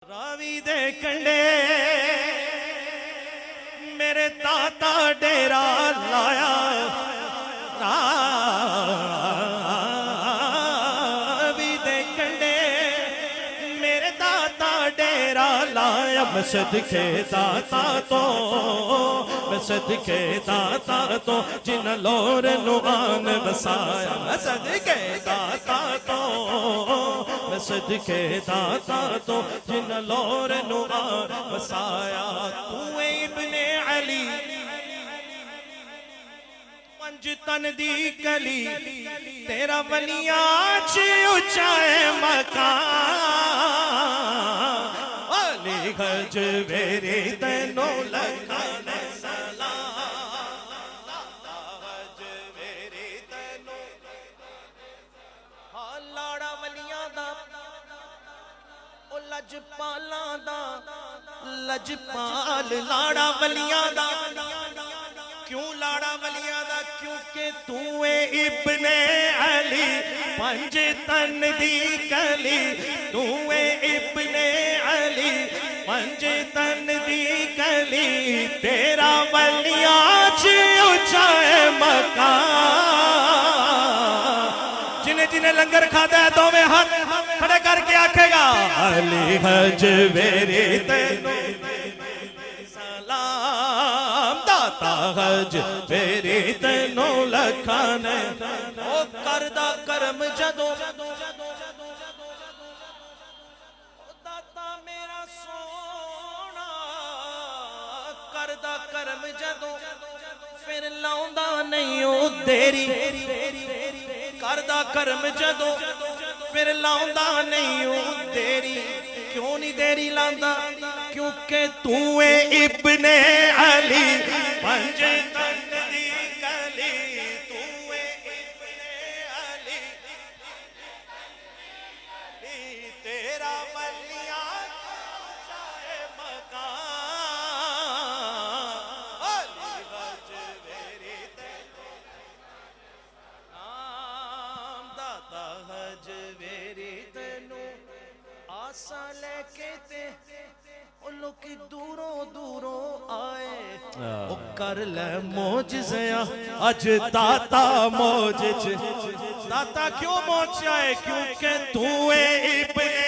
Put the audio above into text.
रावी दे कंडे मेरे ताता डेरा लाया, रावी दे कंडे मेरे ताता डेरा लाया। मैं सदके दाता तो, मैं सदके दाता तो जिन लोर नुआन बसाया। मैं सदके दाता तो, मैं सदके दाता तो जिन लोर नुआन बसाया। तू इब्ने अली पंज तन दी कली, तेरा वलिया च उच्चा है मकान। अली गज वेरे तैनो लखान लजपाला दा, लजपाल लाड़ा वलिया दा। क्यों लाड़ा वलिया दा? क्योंकि तू इब्ने अली पंज तन दी कली। तू इब्ने अली पंज तन दी कली, तेरा वलिया च उच्चा है मकान। जिन्हें जिन्हें लंगर खाता है तो में हाथ खड़े करके आखेगा अली हज वेरे तैनो सलाम, दाता हज वेरे तैनो लखान। ओ करदा करम जदों दाता मेरा सोना, करदा करम जदों फिर लाउंदा नहीं ओ देरी। करदा करम जदों फिर लाउंदा नहीं ओ देरी। क्यों नहीं देरी लांदा? क्योंकि तू इब्ने अली पंज तन दी कली। तू इब्ने अली तेरा वलिया चाहे मकान। अली गज वेरी नाम, दाता हज वेरी तेनू आसा लेके ते ओ लोग दूरों दूरों आए। ओ कर ले मोजज़िया अज दाता मौज च। दाता क्यों मौज आए? क्योंकि तू इब्ने